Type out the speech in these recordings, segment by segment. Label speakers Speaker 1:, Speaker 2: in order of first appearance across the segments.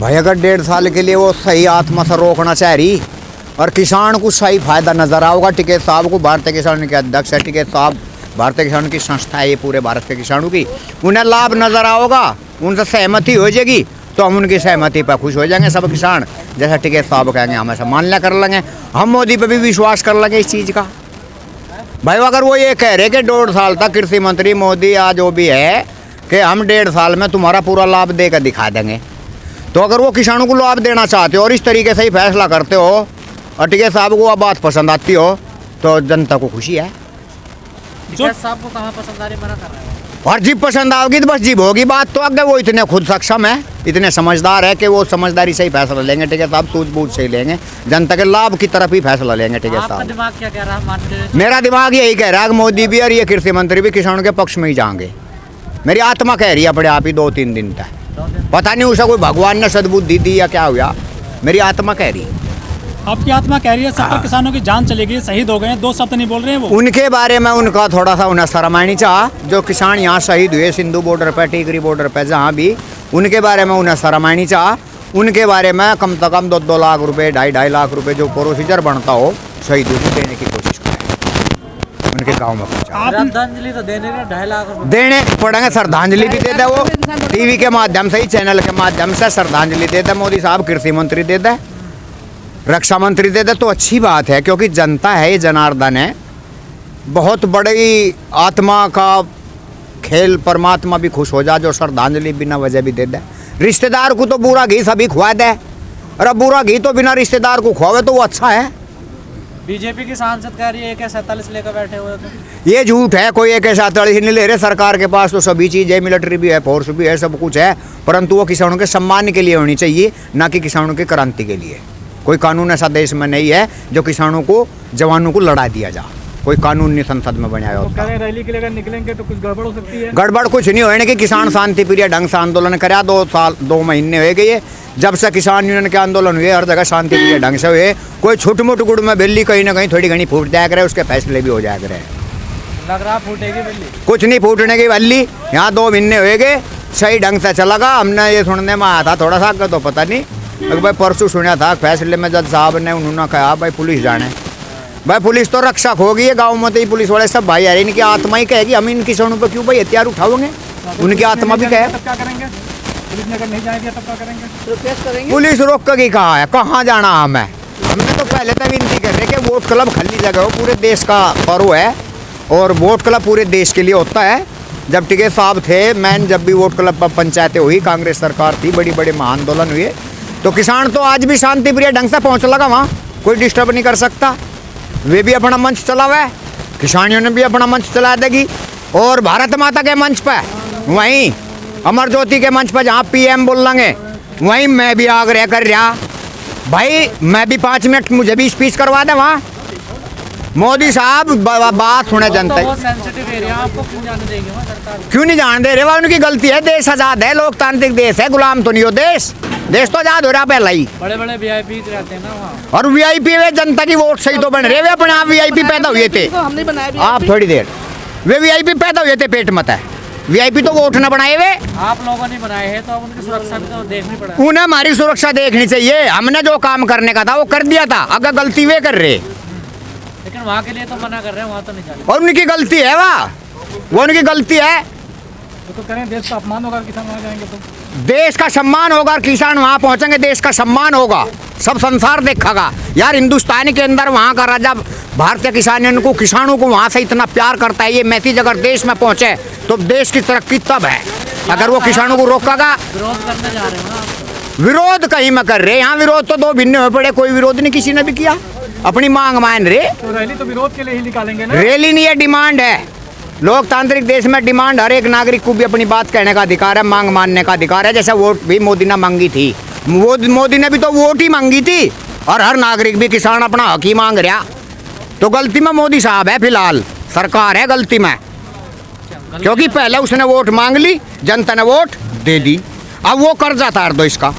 Speaker 1: भाई अगर 1.5 साल के लिए वो सही आत्मा से रोकना चाह रही और किसान को सही फायदा नजर आओगा, टिकैत साहब को, भारतीय किसान के अध्यक्ष है टिकैत साहब, भारतीय किसान की संस्था है ये पूरे भारत के किसानों की, उन्हें लाभ नजर आओगा, उनसे सहमति हो जाएगी तो हम उनकी सहमति पर खुश हो जाएंगे सब किसान। जैसा टिकैत साहब कहेंगे हम ऐसा मान लिया कर लेंगे, हम मोदी पे भी विश्वास कर लेंगे इस चीज़ का। भाई अगर वो ये कह रहे कि 1.5 साल तक कृषि मंत्री मोदी या जो भी है कि हम 1.5 साल में तुम्हारा पूरा लाभ देकर दिखा देंगे, तो अगर वो किसानों को लाभ देना चाहते हो और इस तरीके से ही फैसला करते हो और टिकैत साहब को वो बात पसंद आती हो तो जनता को खुशी है।
Speaker 2: टिकैत साहब को कहाँ पसंद आ रही, मना कर रहा है।
Speaker 1: और जीप पसंद आओगी तो बस जीप होगी बात, तो अगर वो इतने खुद सक्षम है, इतने समझदार है कि वो समझदारी से ही फैसला लेंगे टिकैत साहब, सूझबूझ से ही लेंगे, जनता के लाभ की तरफ ही फैसला लेंगे टिकैत
Speaker 2: आपका
Speaker 1: साहब।
Speaker 2: दिमाग क्या कह रहा है मानते?
Speaker 1: मेरा दिमाग यही कह रहा है कि मोदी भी और ये कृषि मंत्री भी किसानों के पक्ष में ही जाएंगे। मेरी आत्मा कह रही है अपने आप ही 2-3 दिन तक, पता नहीं उसे कोई भगवान ने सद्बुद्धि दी या क्या हुआ, मेरी आत्मा कह रही है।
Speaker 3: आपकी आत्मा कह रही है 70 किसानों की जान चली गई, शहीद हो गए हैं, 2 शब्द नहीं बोल रहे हैं वो।
Speaker 1: उनके बारे में उनका थोड़ा सा उन्हें शर्म आनी चाह, जो किसान यहाँ शहीद हुए सिंधु बॉर्डर पे, टिकरी बॉर्डर पे, जहाँ भी, उनके बारे में उन्हें शर्म आनी चाह। उनके बारे में कम से कम 2-2 लाख रुपए, 2.5 लाख रुपए जो प्रोसीजर बनता हो शहीदों को देने की कोशिश करें, उनके गाँव में पहुँचा।
Speaker 2: श्रद्धांजलि तो देने में 2.5 लाख रुपए
Speaker 1: देने पड़ेंगे, श्रद्धांजलि भी दे दे, वो टीवी के माध्यम से ही, चैनल के माध्यम से श्रद्धांजलि दे दे मोदी साहब, कृषि मंत्री दे दे, रक्षा मंत्री दे दे तो अच्छी बात है, क्योंकि जनता है ये जनार्दन है, बहुत बड़ी आत्मा का खेल, परमात्मा भी खुश हो जा जो श्रद्धांजलि बिना वजह भी दे दे। रिश्तेदार को तो बुरा घी सभी खुआ दे, और अब बुरा घी तो बिना रिश्तेदार को खुआवे तो वो अच्छा है।
Speaker 2: बीजेपी की सांसद कह रही है AK-47 लेकर बैठे हुए तो
Speaker 1: ये झूठ है, कोई AK-47 नहीं ले रहे, सरकार के पास तो सभी चीज़ है, मिलिट्री भी है, फोर्स भी है, सब कुछ है, परंतु वो किसानों के सम्मान के लिए होनी चाहिए, ना कि किसानों की क्रांति के लिए। कोई कानून ऐसा देश में नहीं है जो किसानों को, जवानों को लड़ा दिया जा, कोई कानून नहीं संसद में बनाया होता।
Speaker 3: रैली के लिए अगर निकलेंगे तो कुछ गड़बड़ हो सकती है।
Speaker 1: गड़बड़ कुछ नहीं होने की, किसान शांति प्रिय ढंग से आंदोलन कराया, 2 महीने हो गए जब से किसान यूनियन के आंदोलन हुए, हर जगह शांति प्रिय ढंग से हुए, कोई छोट मोट गुड़ में बिल्ली कहीं ना कहीं थोड़ी घनी फूट जाया करे, उसके फैसले भी हो जाया करे।
Speaker 2: लग रहा फूटेगी बिल्ली,
Speaker 1: कुछ नहीं फूटने की बल्ली, यहाँ 2 महीने हो गए सही ढंग से चला। हमने ये सुनने में आया था थोड़ा सा, तो पता नहीं, अगर भाई परसों सुना था फैसले में जज साहब ने, उन्होंने कहा भाई पुलिस जाने, भाई पुलिस तो रक्षक होगी, गाँव में तो ही पुलिस वाले सब भाई आ रहे, इनकी आत्मा ही कहेगी हम इन किसानों पर क्यों भाई हथियार उठाओगे, उनकी आत्मा भी कहे।
Speaker 3: क्या करेंगे? पुलिस ने अगर नहीं जाएगी तब क्या करेंगे?
Speaker 2: प्रोटेस्ट करेंगे।
Speaker 1: पुलिस रोक के कहा है, कहाँ जाना हमें, हमने तो पहले तक विनती कर रहे कि वोट क्लब खाली जगह हो, पूरे देश का पर्व है और वोट क्लब पूरे देश के लिए होता है। जब टिकैत साहब थे, मैन जब भी वोट क्लब पर पंचायतें हुई, कांग्रेस सरकार थी, बड़ी बड़े महाआंदोलन हुए, तो किसान तो आज भी शांति प्रिय ढंग से पहुँच लगा वहाँ, कोई डिस्टर्ब नहीं कर सकता, वे भी अपना मंच चला हुआ है, किसानियों ने भी अपना मंच चला देगी। और भारत माता के मंच पर, वहीं अमर ज्योति के मंच पर जहाँ PM बोल लेंगे, वहीं मैं भी आग्रह कर रहा भाई, मैं भी 5 मिनट मुझे भी स्पीच करवा दे वहाँ। मोदी साहब बात सुने जनता,
Speaker 2: तो सेंसिटिव एरिया, आपको क्यों जाने देंगे वहाँ सरकार?
Speaker 1: क्यों नहीं जाने दे रहे, वह उनकी गलती है, देश आजाद है, लोकतांत्रिक देश है, गुलाम तो नहीं हो देश, देश तो आजाद हो रहा पहला ही।
Speaker 2: बड़े बड़े VIP रहते हैं ना वहाँ,
Speaker 1: और VIP वे जनता की वोट सही तो बन रहे, वे अपने आप VIP पैदा हुए थे,
Speaker 2: हमने बनाया
Speaker 1: आप थोड़ी देर, वे VIP पैदा हुए थे पेट मत है, VIP तो वोट न बनाए वे,
Speaker 2: आप लोगों ने बनाए हैं, तो अब उनकी सुरक्षा भी तो देखनी पड़ेगी।
Speaker 1: उन्हें हमारी सुरक्षा देखनी चाहिए, हमने जो काम करने का था वो कर दिया था, अगर गलती वे कर रहे,
Speaker 2: लेकिन वहाँ के लिए तो मना कर रहे हैं, वहाँ तो नहीं जाने।
Speaker 1: और उनकी गलती है, वो उनकी गलती है।
Speaker 3: तो करें, देश का अपमान होगा किसान वहाँ जाएंगे तो।
Speaker 1: देश का सम्मान होगा, किसान वहाँ पहुँचेंगे, देश का सम्मान होगा, सब संसार देखेगा यार, हिंदुस्तान के अंदर वहाँ का राजा भारतीय किसानों को वहाँ से इतना प्यार करता है, ये मैसेज अगर देश में पहुँचे तो देश की तरक्की तब है, अगर वो किसानों को रोकेगा।
Speaker 2: विरोध करने जा रहे हो ना आप?
Speaker 1: विरोध कहीं में कर रहे, यहाँ विरोध तो 2 भिन्न हो पड़े, कोई विरोध नहीं किसी ने भी किया, अपनी मांग मान रहे।
Speaker 3: तो रैली तो विरोध के लिए ही निकालेंगे ना?
Speaker 1: रैली नहीं है, डिमांड है, लोकतांत्रिक देश में डिमांड, हर एक नागरिक को भी अपनी बात कहने का अधिकार है, मांग मानने का अधिकार है। जैसे वोट भी मोदी ने मांगी थी, मोदी ने भी तो वोट ही मांगी थी, और हर नागरिक भी, किसान अपना हक ही मांग रहा, तो गलती में मोदी साहब है, फिलहाल सरकार है गलती में, क्योंकि पहले उसने वोट मांग ली, जनता ने वोट दे दी, अब वो कर्जा तार दो इसका।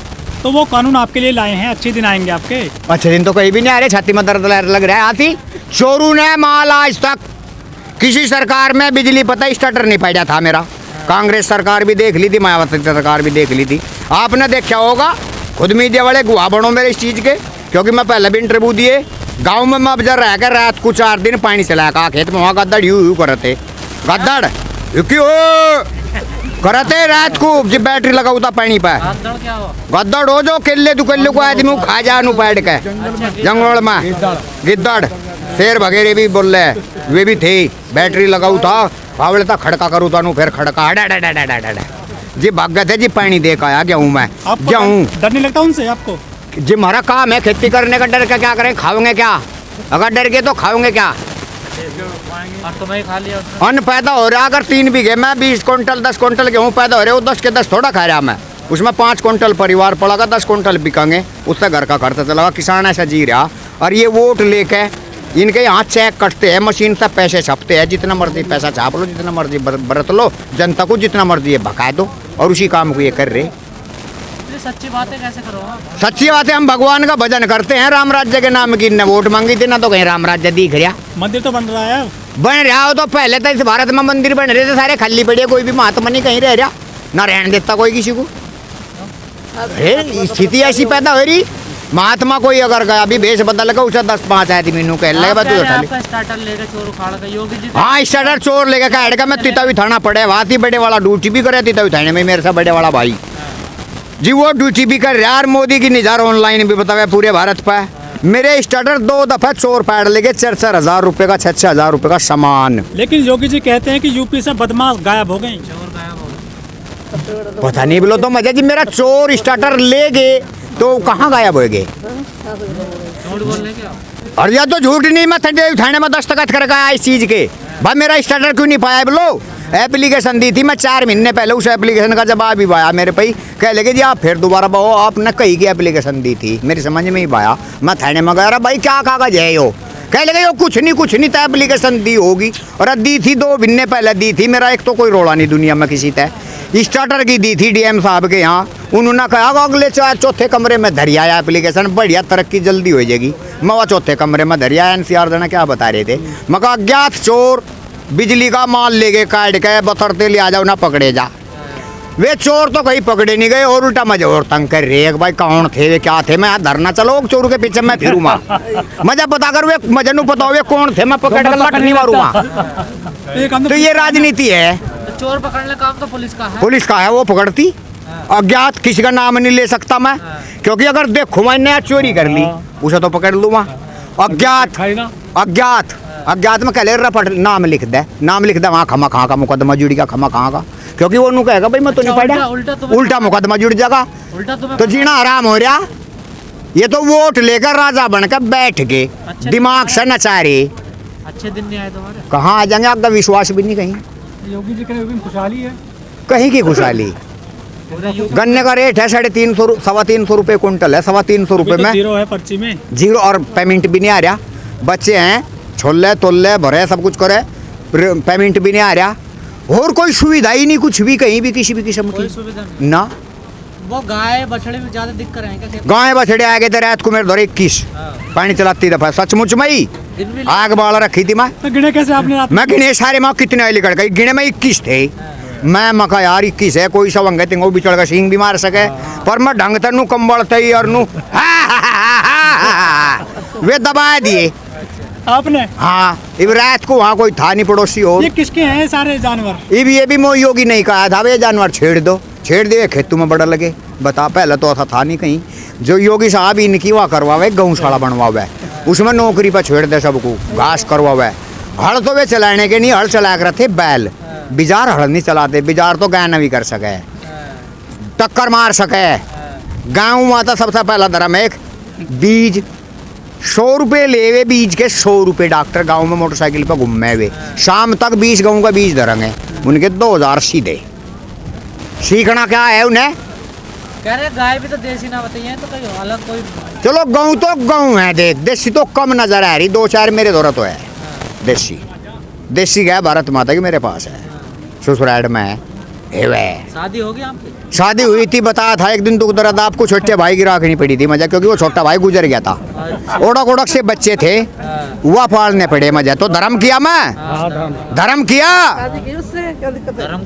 Speaker 3: तो वो कानून आपके लिए लाए हैं, अच्छे दिन आएंगे आपके?
Speaker 1: अच्छे दिन तो कहीं भी नहीं आ रहे, छाती में दर्द लग रहा है। आती चोरू ने माल आज तक किसी सरकार में बिजली पता स्टार्टर नहीं पड़ा था मेरा, कांग्रेस सरकार भी देख ली थी, मायावती सरकार भी देख ली थी, आपने देखा होगा खुद मीडिया वाले गुआ बनो मेरे इस चीज़ के, क्योंकि मैं पहले भी इंटरव्यू दिए। गांव में मैं अब जब रह कर रात को 4 दिन पानी चला का खेत में, वहाँ गद्दड़ यू करते गद्दड़ क्यों करते रात को जब बैटरी लगाऊ था पानी पे।
Speaker 2: क्या हो?
Speaker 1: गद्दड़ हो जो किले दो किले को आदमी खा जा पैड के जंगल में, गिद्दड़ शेर वगैरह भी बोल रहे वे भी थे। बैटरी लगाऊ था फावड़े था खड़का करूँ था फिर खड़का जी भाग गए थे जी, पानी दे का आया गेहूँ में गेहूँ।
Speaker 3: डर नहीं लगता उनसे आपको?
Speaker 1: जी हमारा काम है खेती करने का, डर का क्या करें, खाओगे क्या? अगर डर गए तो खाओगे क्या?
Speaker 2: और तुम्हें खा लिया उसने?
Speaker 1: अन्न पैदा हो रहा अगर 3 बीघे में 20 क्विंटल 10 क्विंटल गेहूँ पैदा हो रहे, वो 10 के 10 थोड़ा खा रहा मैं, उसमें 5 क्विंटल परिवार पड़ेगा, 10 क्विंटल बिकेंगे, उससे घर का खर्चा चलेगा। किसान ऐसा जी रहा। और ये वोट लेके इनके यहाँ चेक कटते हैं, मशीन से पैसे छपते हैं, जितना मर्जी पैसा छाप लो, जितना मर्जी बरत लो, जनता को जितना मर्जी ये भगा दो, और उसी काम को ये कर रहे।
Speaker 2: ये सच्ची बातें कैसे करो?
Speaker 1: सच्ची बात है, हम भगवान का भजन करते हैं, राम राज्य के नाम की। न वोट मांगी थी ना तो कहीं राम राज्य दिख रहा।
Speaker 3: मंदिर तो बन रहा है,
Speaker 1: बन रहा हो तो पहले तो इस भारत में मंदिर बन रहे थे सारे खाली पड़े, कोई भी महात्मा नहीं कहीं रह रहा, ना रहने देता कोई किसी को। स्थिति ऐसी पैदा हो रही, महात्मा कोई अगर गया अभी भेष बदल का उसे 10-5 आदमी नु कह ले बात
Speaker 2: आपका स्टार्टर लेके चोर उखाड़ के योगी जी।
Speaker 1: हाँ स्टार्टर चोर लेके का हेड का मैं तितावी थाना पड़े, वाती बड़े वाला ड्यूटी भी करे तितावी थाने में मेरे से बड़े वाला भाई जी, वो ड्यूटी भी कर रहा। और मोदी की निजार ऑनलाइन भी बतावे पूरे भारत पे। मेरे स्टार्टर 2 दफा चोर पैड लेके 4-4 हजार रुपए का 6-6 हजार रुपए का सामान।
Speaker 3: लेकिन योगी जी कहते हैं कि यूपी से बदमाश गायब हो गए।
Speaker 2: चोर गायब हो गए।
Speaker 1: पता नहीं बोलो तो मजा जी, मेरा चोर स्टार्टर ले गए तो कहाँ गायब हो गए?
Speaker 2: झूठ बोलने क्या?
Speaker 1: और या तो झूठ नहीं, मैं थाने में दस्तखत कर गया इस चीज के। भाई मेरा स्टार्टर क्यों नहीं पाया बोलो? एप्लीकेशन दी थी मैं 4 महीने पहले, उस एप्लीकेशन का जवाब भी आया मेरे पे। कह लगे जी आप फिर दोबारा पाओ, आपने कहीं की एप्लीकेशन दी थी, मेरी समझ में ही आया। मैं थाने में गया, भाई क्या कागज है यो? कह लगे यो कुछ नहीं तो एप्लीकेशन दी होगी। और दी थी 2 महीने पहले दी थी, मेरा एक तो कोई रोड़ा नहीं दुनिया में किसी तय। स्टार्टर की दी थी डीएम साहब के यहाँ, उन्होंने कहा अगले 4 कमरे में धरिया एप्लीकेशन, बढ़िया तरक्की जल्दी हो जाएगी। मैं वह 4 कमरे में धरिया। एनसीआर देना क्या बता रहे थे, मैं कहा अज्ञात चोर बिजली का माल ले गए काट के, बतरते ले आ जाओ ना पकड़े जा। वे चोर तो कहीं पकड़े नहीं गए और उल्टा मजे और तंग कर रहे भाई कौन थे वे क्या थे। मैं धरना चलो चोर के पीछे मैं फिरूंगा, मजा पता कर वे मजे नु पता वे कौन थे, मैं पकड़ कर लट नहीं मारूंगा। तो ये राजनीति है।
Speaker 2: तो चोर पकड़ने का काम तो पुलिस का है।
Speaker 1: पुलिस का है, वो पकड़ती। अज्ञात किसी का नाम नहीं ले सकता मैं, क्योंकि अगर देखो मैंने चोरी कर ली उसे तो पकड़ लूंगा। अज्ञात में कह ले रपट नाम लिख दे वहाँ खमा कहाँ का मुकदमा जुड़ी का, खमा कहाँ का, क्योंकि वो कहेगा भाई मैं तो नहीं पढ़ा, उल्टा मुकदमा जुड़ जाएगा तो जीना आराम हो रहा। ये तो वोट लेकर राजा बनकर बैठ के दिमाग से नचा रहे।
Speaker 2: अच्छे दिन नहीं आए तुम्हारे?
Speaker 1: कहाँ आ जाएंगे, आपका विश्वास भी नहीं कहीं।
Speaker 3: योगी जी कहीं खुशहाली है?
Speaker 1: कहीं की खुशहाली। गन्ने का रेट है 350 325 रुपये क्विंटल है, 325 रुपये में
Speaker 3: जीरो है पर्ची में,
Speaker 1: जीरो, और पेमेंट भी नहीं आ रहा। बच्चे हैं छोले तोले भरे सब कुछ करे, पेमेंट भी नहीं आ रहा। और कोई सुविधा ही नहीं कुछ भी, कहीं भी किसी भी किस्म की
Speaker 2: सुविधा
Speaker 1: ना।
Speaker 2: वो गाय बछड़े में ज्यादा दिक्कत है क्या?
Speaker 1: गाय बछड़े आ गए थे रात को मेरे दौरे 21 पानी चलाती दफा, सचमुच में ही आग बाल रखी थी मैं।
Speaker 3: तो गिने कैसे आपने?
Speaker 1: मैं गिने सारे माँ कितने आए निकल गई, गिने में 21 थे। मैं मका यार 21 है, कोई सवंगे तिंगो भी चढ़ का सिंह भी मार सके, पर मैं ढंग तनु कंबल तई और नु वे दबा दिए
Speaker 3: आपने।
Speaker 1: हाँ इब रात को वहाँ कोई था नहीं पड़ोसी हो।
Speaker 3: ये किसके हैं सारे जानवर?
Speaker 1: इब ये भी मोह योगी नहीं कहा था वे जानवर छेड़ दे खेतों में बड़ा लगे। बता पहले तो ऐसा था नहीं कहीं, जो योगी साहब इनकी वहाँ करवावे गौशाला बनवावे, उसमें नौकरी पर छेड़ दे सबको, घास करवावे। हल तो वे चलाने के नहीं, हल चला कर थे बैल, बिजार हल नहीं चलाते, बिजार तो गाय न भी कर सके, टक्कर मार सके। गाँव में तो सबसे पहला धर्म एक बीज 100 रुपये ले वे बीज के, 100 रुपये डॉक्टर गांव में मोटरसाइकिल पर घूमे हुए, शाम तक 20 गाँव का बीज धरेंगे, उनके 2000 सीधे। सीखना क्या है उन्हें?
Speaker 2: कह रहे गाय भी तो देसी ना बताइए, तो कहीं अलग कोई।
Speaker 1: चलो गाँव तो गाँव है, देख देसी तो कम नजर आ रही, 2-4 मेरे दौरा तो है देसी गाय भारत माता की मेरे पास है, ससुराल में है।
Speaker 2: शादी होगी आपकी?
Speaker 1: शादी हुई थी, बताया था एक दिन दुख दर्द आपको, छोटे भाई की राखनी पड़ी थी मजा, क्योंकि वो छोटा भाई गुजर गया था। ओढ़क ओढ़क से बच्चे थे, वह पालने पड़े मजा। तो धर्म किया मैं, धर्म किया।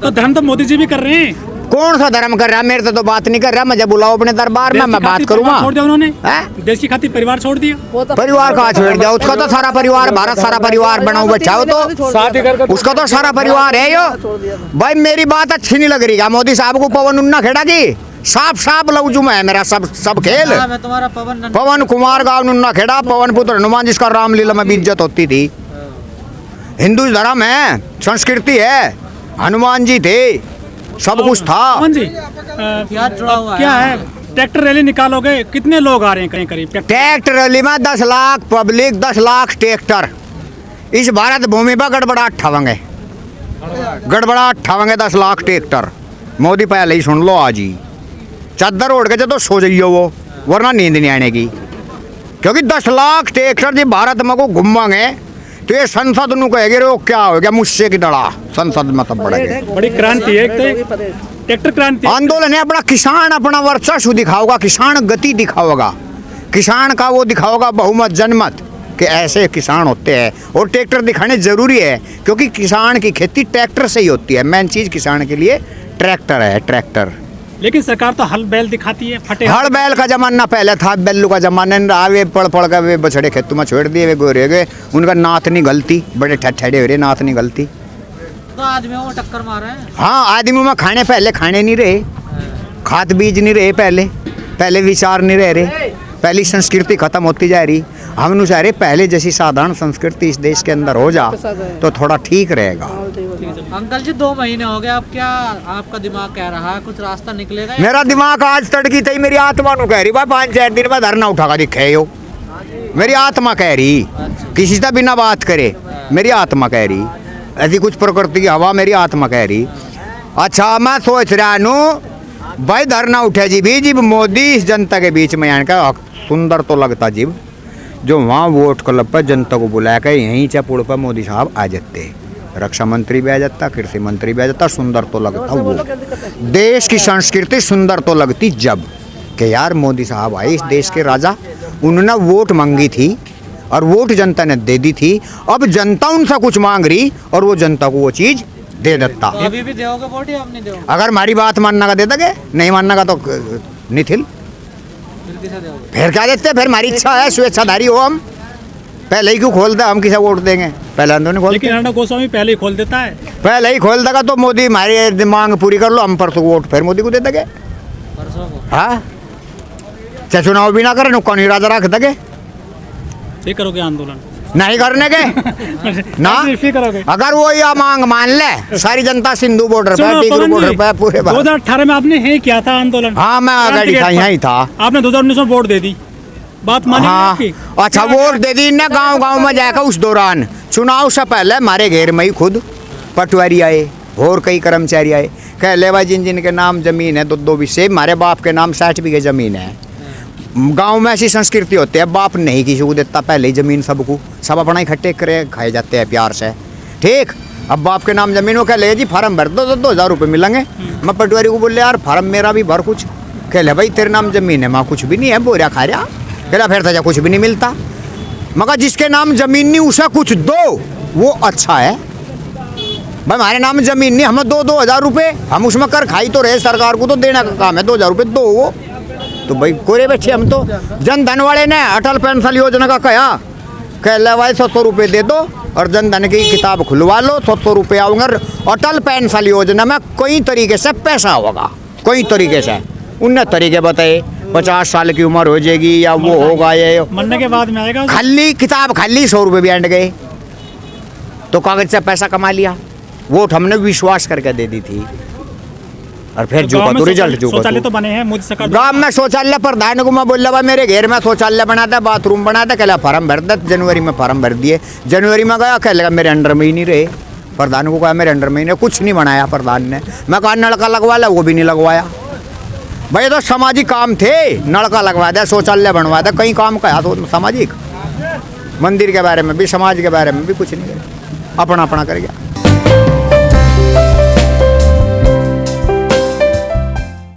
Speaker 3: तो धर्म तो मोदी जी भी कर रहे हैं।
Speaker 1: कौन सा धर्म कर रहा है? मेरे तो बात नहीं कर रहा। मुझे बुलाओ अपने दरबार में, मैं बात करूंगा।
Speaker 3: छोड़ दिया उन्होंने,
Speaker 1: हैं?
Speaker 3: देश की खातिर परिवार छोड़ दिया।
Speaker 1: परिवार कहाँ छोड़ दिया? उसका तो सारा परिवार, भारत सारा परिवार बनाओ बच्चा हो तो उसका तो सारा परिवार है यो। भाई मेरी बात अच्छी नहीं लग रही क्या मोदी साहब को? पवन उन्ना खेड़ा की साफ साफ लवजू में है मेरा सब खेल।
Speaker 2: नाम है तुम्हारा
Speaker 1: पवन कुमार गाँव नुन्ना खेड़ा, पवन पुत्र हनुमान, जिसका रामलीला में भी इज्जत होती थी। हिंदू धर्म है, संस्कृति है, हनुमान जी थे, सब कुछ था।
Speaker 3: अमन जी
Speaker 2: क्या जुड़ा हुआ
Speaker 3: क्या है, ट्रैक्टर रैली निकालोगे, कितने लोग आ रहे हैं करीब?
Speaker 1: ट्रैक्टर रैली में 10 लाख पब्लिक, 10 लाख ट्रैक्टर। इस भारत भूमि पर गड़बड़ाहट ठावेंगे, 10 लाख ट्रैक्टर। मोदी पहले ही सुन लो आज ही, चादर ओढ़ के तो सो जाइयो वो, वरना नींद नहीं आने की। क्योंकि 10 लाख ट्रैक्टर जी भारत में को घूमेंगे तो ये संसद नु कहेगे रे क्या हो गया मुझसे की डरा। संसद में सब बढ़ेगा,
Speaker 3: बड़ी क्रांति है, ट्रैक्टर क्रांति
Speaker 1: आंदोलन है अपना। किसान अपना वर्चस्व दिखाओगा, किसान गति दिखाओगा, किसान का वो दिखाओगा बहुमत जनमत कि ऐसे किसान होते हैं। और ट्रैक्टर दिखाने जरूरी है क्योंकि किसान की खेती ट्रैक्टर से ही होती है। मेन चीज किसान के लिए ट्रैक्टर है, ट्रैक्टर।
Speaker 3: लेकिन सरकार तो हल बैल दिखाती है, फटे
Speaker 1: हल बैल का जमाना पहले था, बैलू का जमाना नहीं रहा। वे पड़ के वे बछड़े खेतों में छोड़ दिए, वे गोरे गए, उनका नाथ नहीं गलती, बड़े ठठे हो रहे, नाथ नहीं गलती।
Speaker 2: तो आदमियों को टक्कर मार रहे हैं।
Speaker 1: हाँ, आदमियों में खाने पहले खाने नहीं रहे, खाद बीज नहीं रहे, पहले विचार नहीं रह रहे, पहली संस्कृति खत्म होती जा रही। हम अनुसार पहले जैसी साधारण संस्कृति इस देश के अंदर हो जा तो थोड़ा ठीक रहेगा।
Speaker 2: अंकल जी 2 महीने हो गए, अब क्या आपका दिमाग कह रहा है, कुछ रास्ता निकलेगा?
Speaker 1: मेरा दिमाग आज तड़की थी, मेरी आत्मा नु कह रही भाई 5-4 दिन में धरना उठा दिखे हो। मेरी आत्मा कह रही, किसी से बिना बात करे, मेरी आत्मा कह रही। ऐसी कुछ प्रकृति की हवा मेरी आत्मा कह रही। अच्छा, मैं सोच रहा हूँ भाई धरना उठे जी भी, जीव मोदी इस जनता के बीच में आने का सुंदर तो लगता जीव, जो वहाँ वोट क्लब पर जनता को बुला कर यहीं चपुड़ पर मोदी साहब आ जाते, रक्षा मंत्री भी आ जाता, कृषि मंत्री भी आ जाता, सुंदर तो लगता वो। देश की संस्कृति सुंदर तो लगती जब कि यार मोदी साहब आए, इस देश के राजा, उन्होंने वोट मांगी थी और वोट जनता ने दे दी थी। अब जनता उनसे कुछ मांग रही और वो जनता को वो चीज दे देता।
Speaker 2: तो अभी भी दोगे वोट या अब नहीं दोगे?
Speaker 1: अगर हमारी बात मानना का दे दोगे, नहीं मानना का तो निथिल,
Speaker 2: फिर किसे दोगे?
Speaker 1: फिर क्या देते? फिर हमारी इच्छा है, स्वेच्छाधारी हो हम, पहले ही क्यों खोलते? हम किसे वोट देंगे? पहले हम तो नहीं खोलते।
Speaker 3: लेकिन अर्णब गोस्वामी पहले ही खोल देता है।
Speaker 1: पहले ही खोल देगा तो मोदी हमारी मांग पूरी कर लो, हम परसों वोट फिर मोदी को दे देंगे।
Speaker 2: परसों को?
Speaker 1: हाँ, चाहे चुनाव भी ना करे, नुक्का नहीं राजा रख देंगे।
Speaker 3: ये करोगे आंदोलन?
Speaker 1: नहीं करने के ना,
Speaker 3: करोगे?
Speaker 1: अगर वो या मांग मान ले सारी जनता सिंधु बॉर्डर पे, टिगरू बॉर्डर पे, पूरे
Speaker 3: 2018 में आपने है किया था आंदोलन।
Speaker 1: हाँ, मैं आगे था, यहीं था।
Speaker 3: आपने 2019 में वोट दे दी, बात मानी
Speaker 1: हाँ,
Speaker 3: आपकी?
Speaker 1: अच्छा वोट दे दी ना गांव में जाकर। उस दौरान चुनाव से पहले हमारे घेर में ही खुद पटवारी आए और कई कर्मचारी आए, कह ले भाई जिन के नाम जमीन है 2-2 बीघे, हमारे बाप के नाम 60 बीघे जमीन है। गांव में ऐसी संस्कृति होती है, बाप नहीं किसी को देता, पहले ही जमीन सबको, सब अपना इकट्ठे करे खाए जाते हैं प्यार से, ठीक। अब बाप के नाम जमीन, वो कह ले जी फार्म भर दो, 2,000 रुपये मिलेंगे। मैं पटवारी को बोले यार फार्म मेरा भी भर कुछ, कह ले भाई तेरे नाम जमीन है, माँ कुछ भी नहीं है, बोरिया खा रहा, कहला फिर था कुछ भी नहीं मिलता। मगर जिसके नाम जमीन नहीं उसे कुछ दो, वो अच्छा है। भाई हमारे नाम जमीन नहीं, हमें 2,000 रुपये, हम उसमें कर खाई तो रहे, सरकार को तो देना का काम है, 2,000 रुपये दो वो तो भाई कोरे बैठे हम तो। जन धन वाले ने अटल पेंशन योजना का कह ले भाई 100 रुपये दे दो और जन धन की किताब खुलवा लो, 100 रुपये आऊँगा। अटल पेंशन योजना में कई तरीके से पैसा होगा, कई तरीके से उनने तरीके बताए। 50 साल की उम्र हो जाएगी या वो होगा, ये
Speaker 3: मरने के बाद में आएगा।
Speaker 1: खाली किताब खाली 100 रुपये भी एंड गए तो कागज से पैसा कमा लिया। वोट हमने विश्वास करके दे दी थी और फिर झूका तो रिजल्ट झूका।
Speaker 3: शौचालय तो बने हैं मोदी सरकार
Speaker 1: गाँव में, शौचालय प्रधान को मैं बोल रहा मेरे घेर में शौचालय बना था, बाथरूम बना था, कहला फार्म भर दे। जनवरी में फार्म भर दिए, जनवरी में गया, कह लगा मेरे अंडर में ही नहीं रहे। प्रधान को कहा मेरे अंडर में ही नहीं, कुछ नहीं बनाया प्रधान ने। मैं कहा नलका लगवा ला, वो भी नहीं लगवाया। भाई तो सामाजिक काम थे, नलका लगवा दिया, शौचालय बनवा दिया, कई काम कहा तो सामाजिक, मंदिर के बारे में भी, समाज के बारे में भी कुछ नहीं, अपना अपना कर गया।